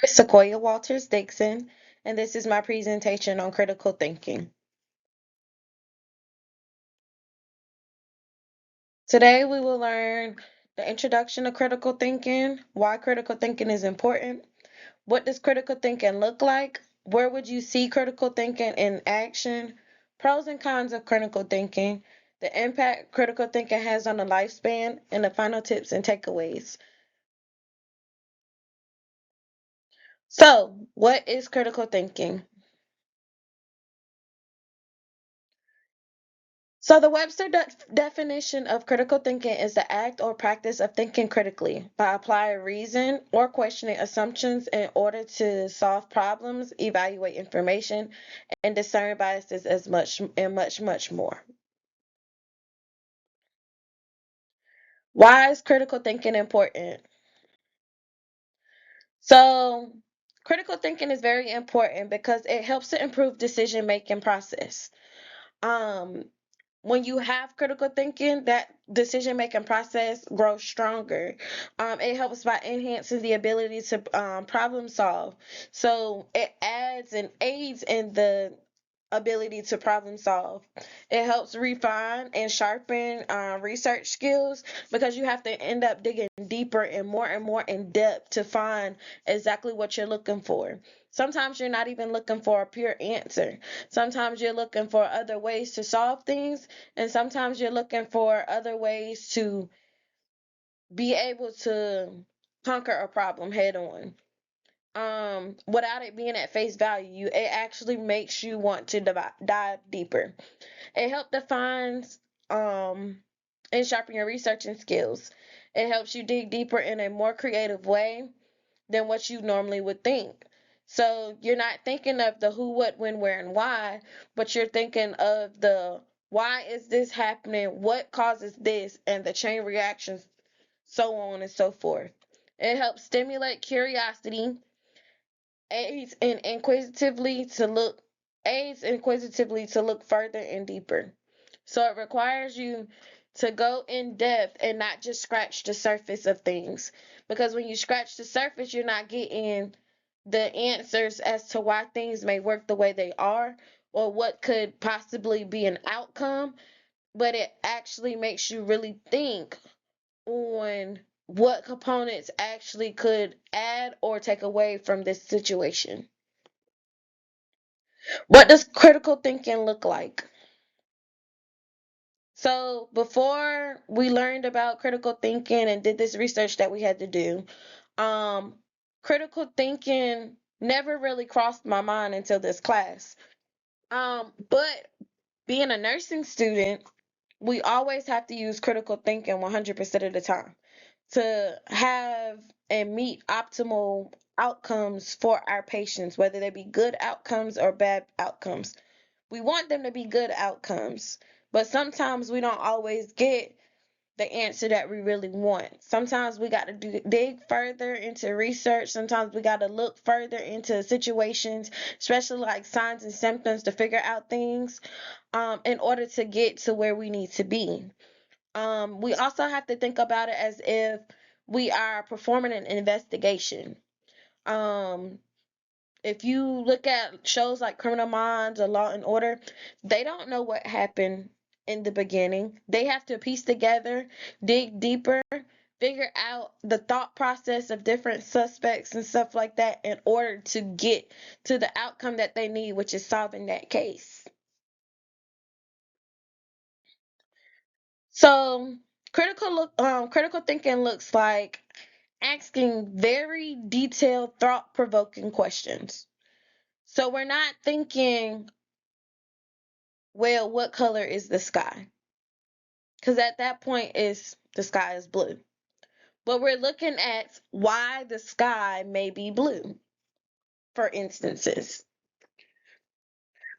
Sequoia Walters Dixon, and this is my presentation on critical thinking. Today we will learn the introduction to critical thinking, why critical thinking is important, what does critical thinking look like, where would you see critical thinking in action, pros and cons of critical thinking, the impact critical thinking has on the lifespan, and the final tips and takeaways. So, what is critical thinking? So, the Webster definition of critical thinking is the act or practice of thinking critically by applying reason or questioning assumptions in order to solve problems, evaluate information, and discern biases as much and much more. Why is critical thinking important? So, critical thinking is very important because it helps to improve decision making process. Um, when you have critical thinking, that decision making process grows stronger. It helps by enhancing the ability to problem solve. So it adds and aids in the ability to problem solve. It helps refine and sharpen research skills because you have to end up digging deeper and more in depth to find exactly what you're looking for. Sometimes you're not even looking for a pure answer. Sometimes you're looking for other ways to solve things, and sometimes you're looking for other ways to be able to conquer a problem head on. Without it being at face value, it actually makes you want to dive deeper. It helps defines and sharpen your researching skills. It helps you dig deeper in a more creative way than what you normally would think. So you're not thinking of the who, what, when, where, and why, but you're thinking of the why is this happening, what causes this, and the chain reactions, so on and so forth. It helps stimulate curiosity, aids in inquisitively to look aids inquisitively to look further and deeper. So it requires you to go in depth and not just scratch the surface of things. Because when you scratch the surface, you're not getting the answers as to why things may work the way they are or what could possibly be an outcome, but it actually makes you really think on what components actually could add or take away from this situation. What does critical thinking look like? So, before we learned about critical thinking and did this research that we had to do, um, critical thinking never really crossed my mind until this class. But being a nursing student, we always have to use critical thinking 100% of the time to have and meet optimal outcomes for our patients, whether they be good outcomes or bad outcomes. We want them to be good outcomes, but sometimes we don't always get the answer that we really want. Sometimes we got to dig further into research. Sometimes we got to look further into situations, especially like signs and symptoms, to figure out things in order to get to where we need to be. We also have to think about it as if we are performing an investigation. Um, if you look at shows like Criminal Minds or Law and Order, they don't know what happened in the beginning. They have to piece together, dig deeper, figure out the thought process of different suspects and stuff like that in order to get to the outcome that they need, which is solving that case. So, critical thinking looks like asking very detailed, thought-provoking questions. So we're not thinking, well, what color is the sky? Because at that point, is the sky is blue. But we're looking at why the sky may be blue, for instances.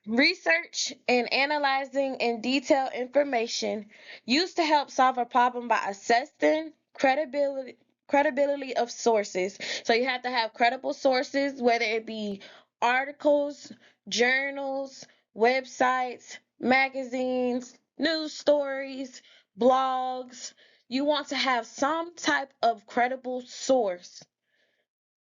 Research and analyzing in detail information used to help solve a problem by assessing credibility of sources. So you have to have credible sources, whether it be articles, journals, websites, magazines, news stories, blogs. You want to have some type of credible source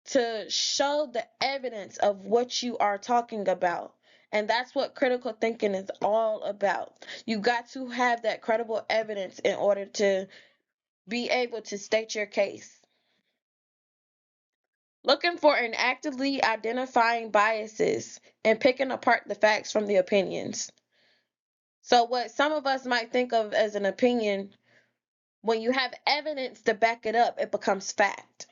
to show the evidence of what you are talking about. And that's what critical thinking is all about. You got to have that credible evidence in order to be able to state your case. Looking for and actively identifying biases and picking apart the facts from the opinions. So, what some of us might think of as an opinion, when you have evidence to back it up, it becomes fact.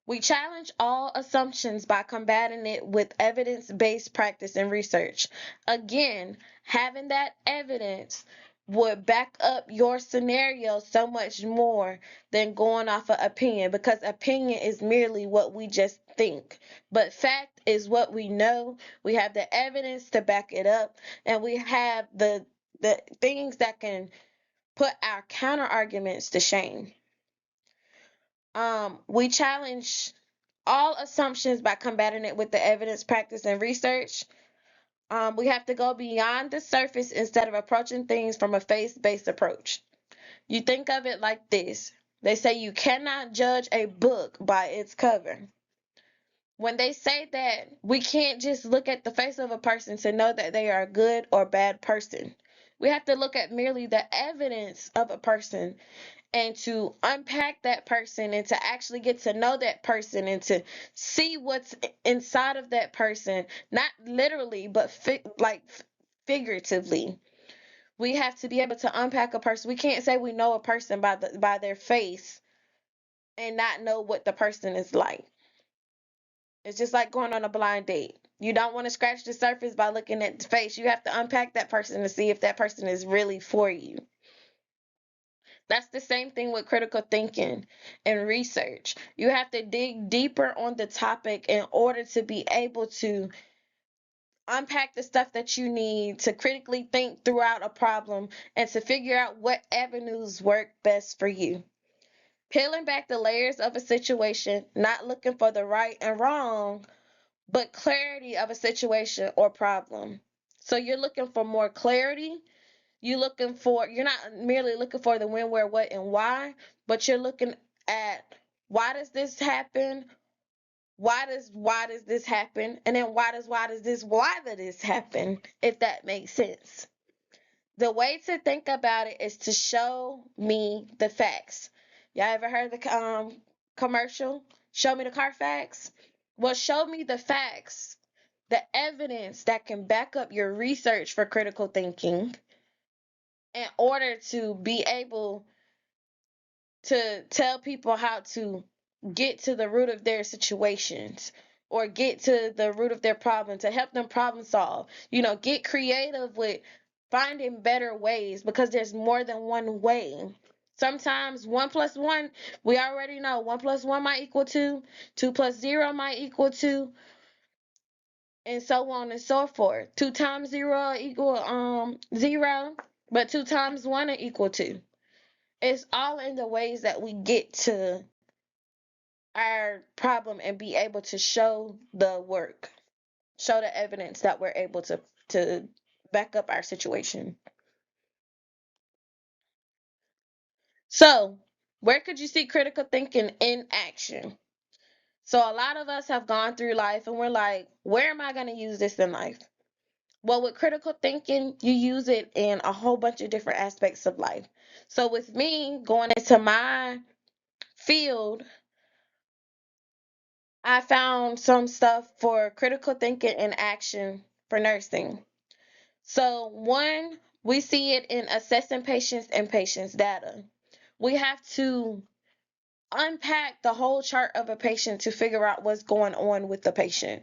We challenge all assumptions by combating it with evidence based practice and research. Again, having that evidence would back up your scenario so much more than going off of opinion, because opinion is merely what we just think. But fact is what we know. We have the evidence to back it up, and we have the things that can put our counter arguments to shame. We challenge all assumptions by combating it with the evidence, practice, and research. We have to go beyond the surface instead of approaching things from a faith-based approach. You think of it like this. They say you cannot judge a book by its cover. When they say that, we can't just look at the face of a person to know that they are a good or bad person. We have to look at merely the evidence of a person and to unpack that person and to actually get to know that person and to see what's inside of that person, not literally, but figuratively. We have to be able to unpack a person. We can't say we know a person by their face and not know what the person is like. It's just like going on a blind date. You don't want to scratch the surface by looking at the face. You have to unpack that person to see if that person is really for you. That's the same thing with critical thinking and research. You have to dig deeper on the topic in order to be able to unpack the stuff that you need to critically think throughout a problem and to figure out what avenues work best for you. Peeling back the layers of a situation, not looking for the right and wrong, but clarity of a situation or problem. So you're looking for more clarity. You're not merely looking for the when, where, what, and why, but you're looking at why does this happen? Why does this happen? And then why did this happen? If that makes sense. The way to think about it is to show me the facts. Y'all ever heard the commercial? Show me the Carfax. Well, show me the facts, the evidence that can back up your research for critical thinking in order to be able to tell people how to get to the root of their situations or get to the root of their problem, to help them problem solve. Get creative with finding better ways, because there's more than one way. Sometimes 1 plus 1, we already know 1 plus 1 might equal 2, 2 plus 0 might equal 2, and so on and so forth. 2 times 0 equal 0, but 2 times 1 equal 2. It's all in the ways that we get to our problem and be able to show the work, show the evidence that we're able to back up our situation. So, where could you see critical thinking in action? So, a lot of us have gone through life and we're like, where am I going to use this in life? Well, with critical thinking, you use it in a whole bunch of different aspects of life. So, with me going into my field, I found some stuff for critical thinking in action for nursing. So, one, we see it in assessing patients and patients' data. We have to unpack the whole chart of a patient to figure out what's going on with the patient.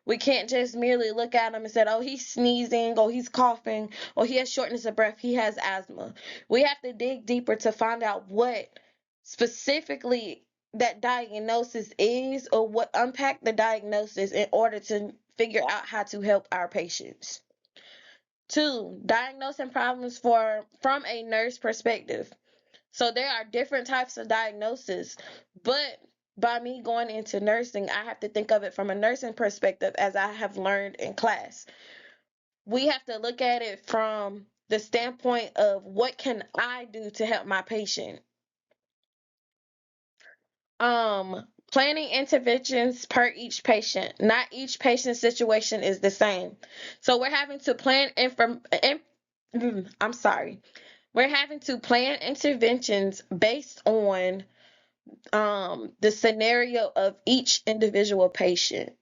We can't just merely look at him and say, oh, he's sneezing, or he's coughing, or he has shortness of breath, he has asthma. We have to dig deeper to find out what specifically that diagnosis is, or what unpack the diagnosis in order to figure out how to help our patients. Two, diagnosing problems from a nurse perspective. So there are different types of diagnosis, but by me going into nursing, I have to think of it from a nursing perspective, as I have learned in class. We have to look at it from the standpoint of what can I do to help my patient. planning interventions per each patient. Not each patient's situation is the same. So we're having to we're having to plan interventions based on the scenario of each individual patient.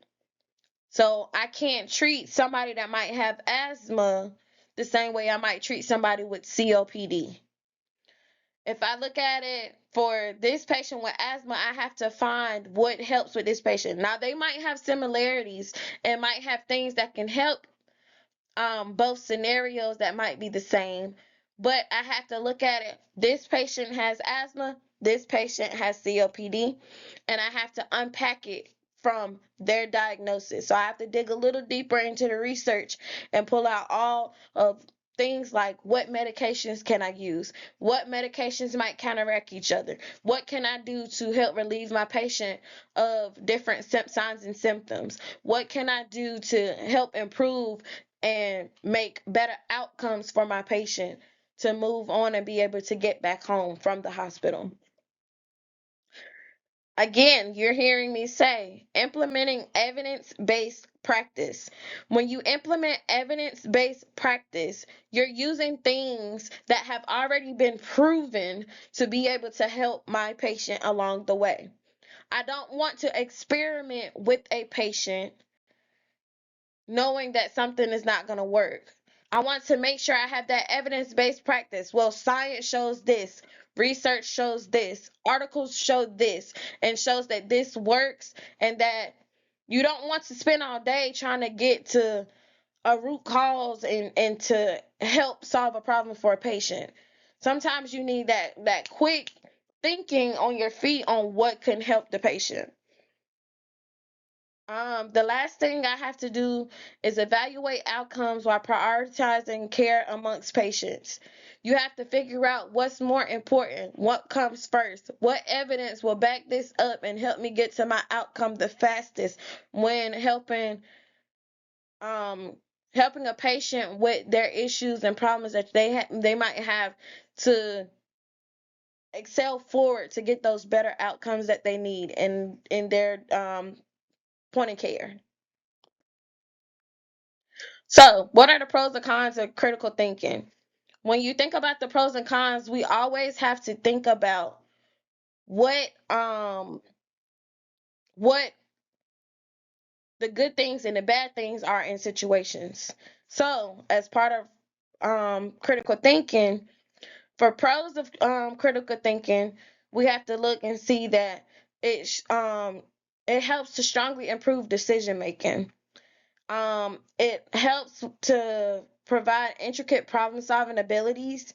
So I can't treat somebody that might have asthma the same way I might treat somebody with COPD. If I look at it for this patient with asthma, I have to find what helps with this patient. Now, they might have similarities and might have things that can help both scenarios that might be the same, but I have to look at it. This patient has asthma, this patient has COPD, and I have to unpack it from their diagnosis. So I have to dig a little deeper into the research and pull out all of things like what medications can I use? What medications might counteract each other? What can I do to help relieve my patient of different signs and symptoms? What can I do to help improve and make better outcomes for my patient to move on and be able to get back home from the hospital? Again, you're hearing me say implementing evidence-based practice. When you implement evidence-based practice, you're using things that have already been proven to be able to help my patient along the way. I don't want to experiment with a patient knowing that something is not going to work. I want to make sure I have that evidence-based practice. Well, science shows this, research shows this, articles show this, and shows that this works, and that you don't want to spend all day trying to get to a root cause and to help solve a problem for a patient. Sometimes you need that quick thinking on your feet on what can help the patient. The last thing I have to do is evaluate outcomes while prioritizing care amongst patients. You have to figure out what's more important, what comes first, what evidence will back this up and help me get to my outcome the fastest when um helping a patient with their issues and problems that they might have to excel forward to get those better outcomes that they need in their point of care. So, what are the pros and cons of critical thinking? When you think about the pros and cons, we always have to think about what what the good things and the bad things are in situations. So, as part of critical thinking, for pros of critical thinking, we have to look and see that it helps to strongly improve decision making. It helps to provide intricate problem solving abilities.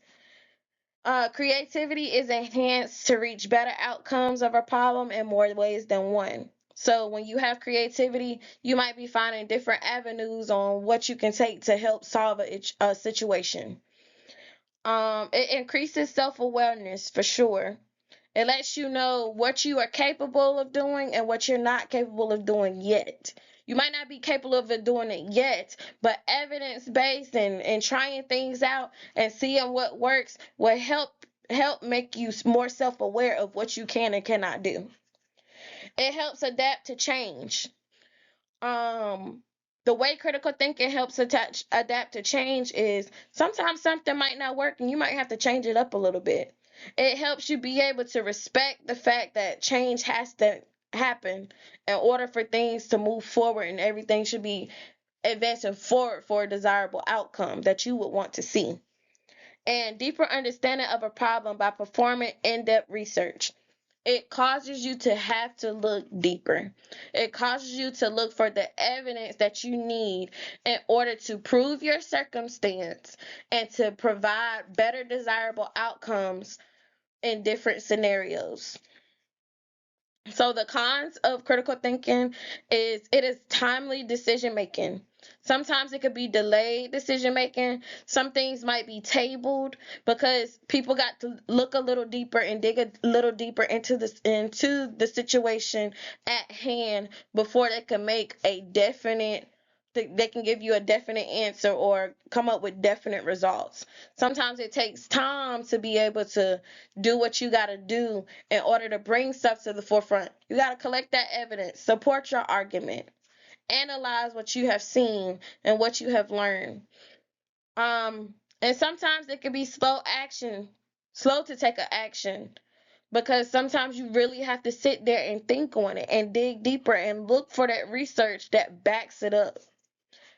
Creativity is enhanced to reach better outcomes of a problem in more ways than one. So when you have creativity, you might be finding different avenues on what you can take to help solve a situation. It increases self-awareness for sure. It lets you know what you are capable of doing and what you're not capable of doing yet. You might not be capable of doing it yet, but evidence-based and trying things out and seeing what works will help make you more self-aware of what you can and cannot do. It helps adapt to change. Um, the way critical thinking helps adapt to change is sometimes something might not work and you might have to change it up a little bit. It helps you be able to respect the fact that change has to happen in order for things to move forward, and everything should be advancing forward for a desirable outcome that you would want to see. And deeper understanding of a problem by performing in-depth research. It causes you to have to look deeper. It causes you to look for the evidence that you need in order to prove your circumstance and to provide better desirable outcomes in different scenarios. So the cons of critical thinking is it is timely decision making. Sometimes it could be delayed decision making. Some things might be tabled because people got to look a little deeper and dig a little deeper into the situation at hand before they can make a definite they can give you a definite answer or come up with definite results. Sometimes it takes time to be able to do what you got to do in order to bring stuff to the forefront. You got to collect that evidence, support your argument, analyze what you have seen and what you have learned. And sometimes it can be slow to take an action, because sometimes you really have to sit there and think on it and dig deeper and look for that research that backs it up.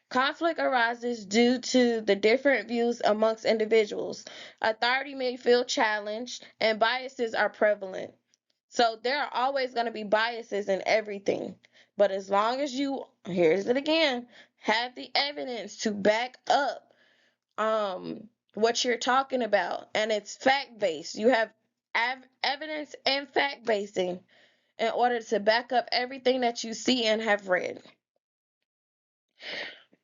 Conflict arises due to the different views amongst individuals. Authority may feel challenged, and biases are prevalent. So there are always going to be biases in everything. But as long as you, here's it again, have the evidence to back up what you're talking about, and it's fact based. You have evidence and fact basing in order to back up everything that you see and have read.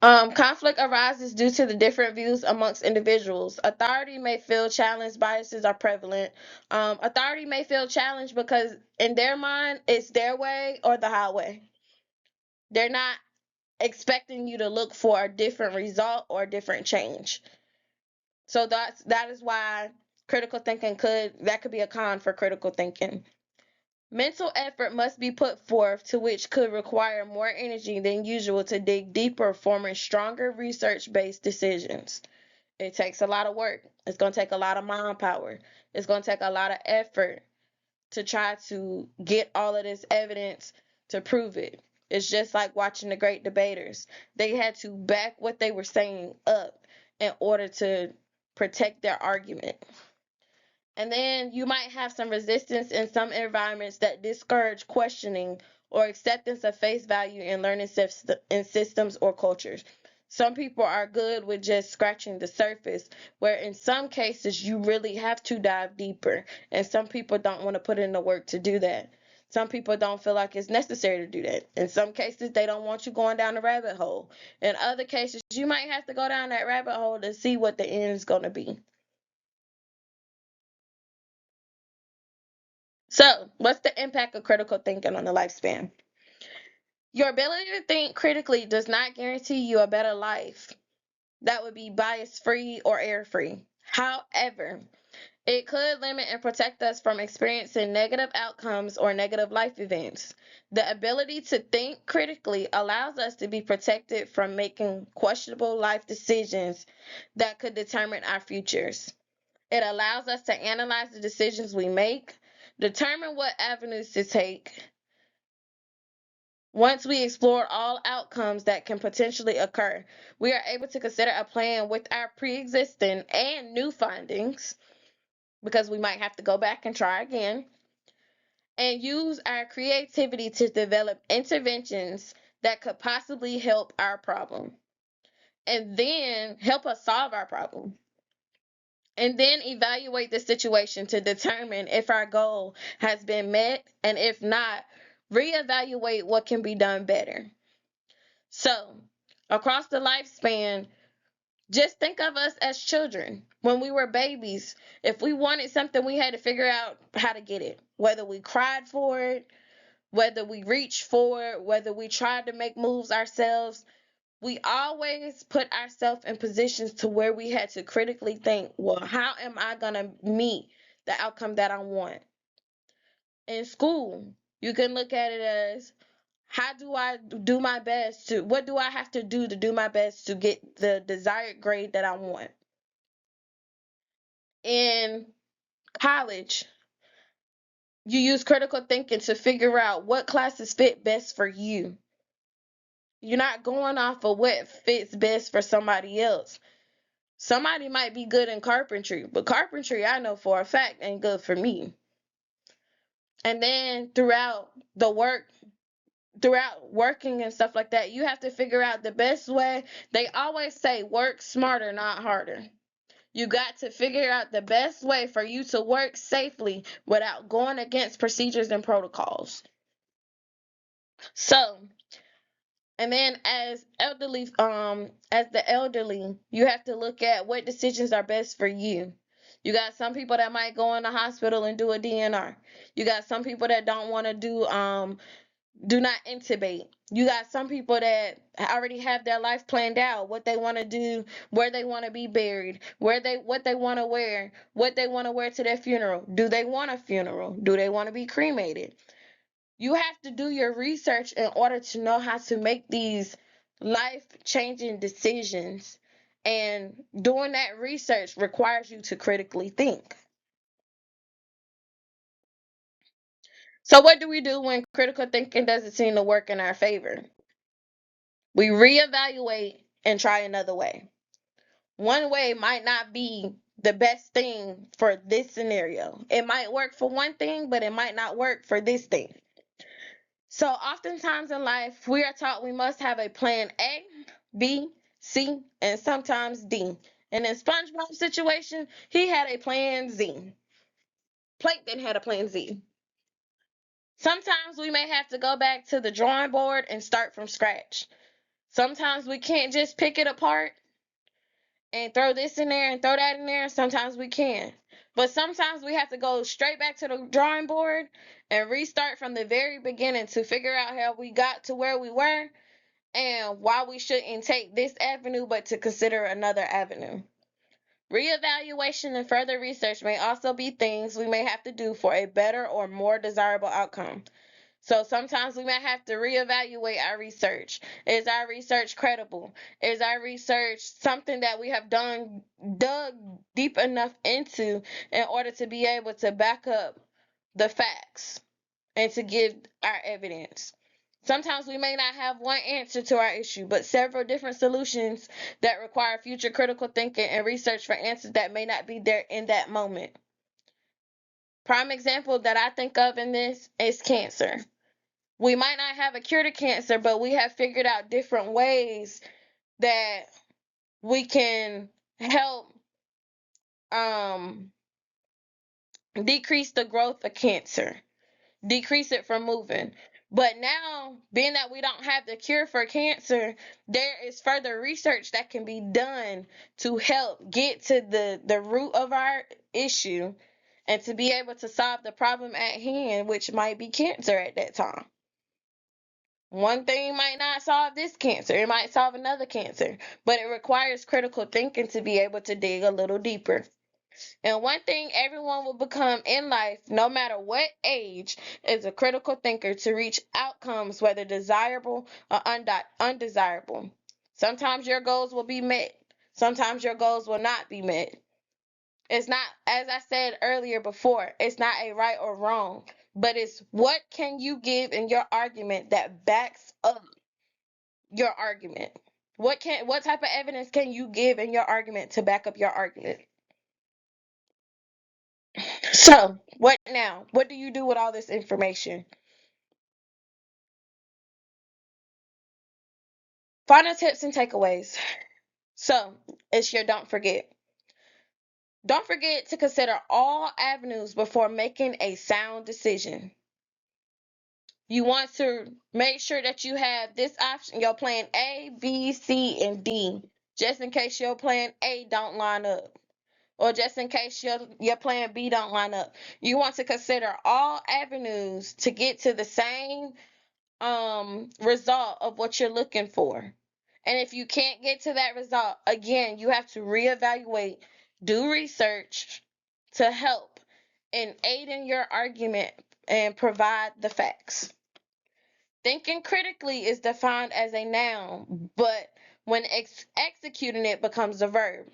Conflict arises due to the different views amongst individuals. Authority may feel challenged, biases are prevalent. Authority may feel challenged because in their mind it's their way or the highway. They're not expecting you to look for a different result or a different change. So that is why critical thinking could be a con for critical thinking. Mental effort must be put forth, to which could require more energy than usual to dig deeper, forming stronger research-based decisions. It takes a lot of work. It's going to take a lot of mind power. It's going to take a lot of effort to try to get all of this evidence to prove it. It's just like watching the great debaters. They had to back what they were saying up in order to protect their argument. And then you might have some resistance in some environments that discourage questioning or acceptance of face value in learning in systems or cultures. Some people are good with just scratching the surface, where in some cases you really have to dive deeper, and some people don't want to put in the work to do that. Some people don't feel like it's necessary to do that. In some cases, they don't want you going down the rabbit hole. In other cases, you might have to go down that rabbit hole to see what the end is going to be. So, what's the impact of critical thinking on the lifespan? Your ability to think critically does not guarantee you a better life that would be bias free or error free. However, it could limit and protect us from experiencing negative outcomes or negative life events. The ability to think critically allows us to be protected from making questionable life decisions that could determine our futures. It allows us to analyze the decisions we make, determine what avenues to take. Once we explore all outcomes that can potentially occur, we are able to consider a plan with our pre-existing and new findings, because we might have to go back and try again, and use our creativity to develop interventions that could possibly help our problem, and then help us solve our problem. And then evaluate the situation to determine if our goal has been met, and if not, reevaluate what can be done better. So, across the lifespan, just think of us as children. When we were babies, if we wanted something, we had to figure out how to get it. Whether we cried for it, whether we reached for it, whether we tried to make moves ourselves, we always put ourselves in positions to where we had to critically think, well, how am I going to meet the outcome that I want? In school, you can look at it as, how do I do my best to, what do I have to do my best to get the desired grade that I want? In college, you use critical thinking to figure out what classes fit best for you. You're not going off of what fits best for somebody else. Somebody might be good in carpentry, but carpentry, I know for a fact, ain't good for me. And then throughout working and stuff like that, you have to figure out the best way. They always say work smarter, not harder. You got to figure out the best way for you to work safely without going against procedures and protocols. So, and then as the elderly, you have to look at what decisions are best for you. You got some people that might go in the hospital and do a DNR. You got some people that don't want to do Do not intubate. You got some people that already have their life planned out, what they want to do, where they want to be buried, what they want to wear, what they want to wear to their funeral. Do they want a funeral? Do they want to be cremated? You have to do your research in order to know how to make these life-changing decisions. And doing that research requires you to critically think. So what do we do when critical thinking doesn't seem to work in our favor? We reevaluate and try another way. One way might not be the best thing for this scenario. It might work for one thing, but it might not work for this thing. So oftentimes in life, we are taught we must have a plan A, B, C, and sometimes D. And in SpongeBob's situation, he had a plan Z. Plankton had a plan Z. Sometimes we may have to go back to the drawing board and start from scratch. Sometimes we can't just pick it apart and throw this in there and throw that in there. Sometimes we can. But sometimes we have to go straight back to the drawing board and restart from the very beginning to figure out how we got to where we were and why we shouldn't take this avenue but to consider another avenue. Reevaluation and further research may also be things we may have to do for a better or more desirable outcome. So sometimes we might have to reevaluate our research. Is our research credible? Is our research something that we have dug deep enough into in order to be able to back up the facts and to give our evidence? Sometimes we may not have one answer to our issue, but several different solutions that require future critical thinking and research for answers that may not be there in that moment. Prime example that I think of in this is cancer. We might not have a cure to cancer, but we have figured out different ways that we can help um, decrease the growth of cancer, decrease it from moving. But now, being that we don't have the cure for cancer, there is further research that can be done to help get to the root of our issue and to be able to solve the problem at hand, which might be cancer at that time. One thing might not solve this cancer, it might solve another cancer, but it requires critical thinking to be able to dig a little deeper. And one thing everyone will become in life, no matter what age, is a critical thinker to reach outcomes, whether desirable or undesirable. Sometimes your goals will be met, sometimes your goals will not be met. It's not, as I said earlier before, it's not a right or wrong, but it's what can you give in your argument that backs up your argument? What type of evidence can you give in your argument to back up your argument? So, what now? What do you do with all this information? Final tips and takeaways. So, it's your don't forget. Don't forget to consider all avenues before making a sound decision. You want to make sure that you have this option, your plan A, B, C, and D, just in case your plan A don't line up, or just in case your plan B don't line up. You want to consider all avenues to get to the same result of what you're looking for. And if you can't get to that result, again, you have to reevaluate, do research to help and aid in your argument and provide the facts. Thinking critically is defined as a noun, but when executing it becomes a verb.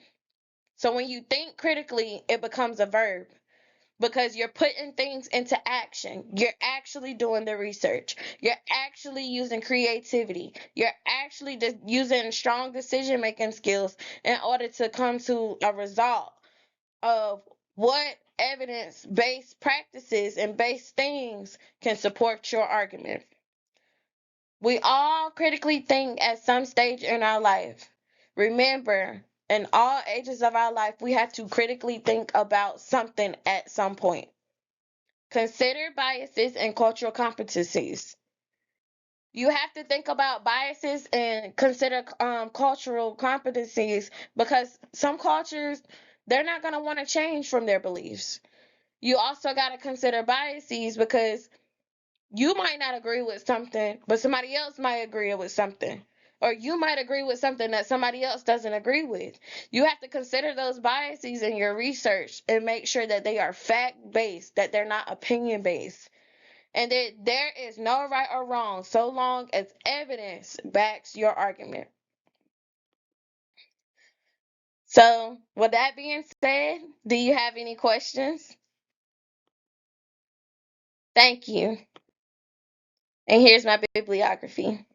So when you think critically, it becomes a verb because you're putting things into action. You're actually doing the research. You're actually using creativity. You're actually using strong decision making skills in order to come to a result of what evidence based practices and based things can support your argument. We all critically think at some stage in our life. Remember, in all ages of our life, we have to critically think about something at some point. Consider biases and cultural competencies. You have to think about biases and consider cultural competencies because some cultures, they're not going to want to change from their beliefs. You also got to consider biases because You might not agree with something, but somebody else might agree with something. Or you might agree with something that somebody else doesn't agree with. You have to consider those biases in your research and make sure that they are fact based, that they're not opinion based. And that there is no right or wrong so long as evidence backs your argument. So, with that being said, do you have any questions? Thank you. And here's my bibliography.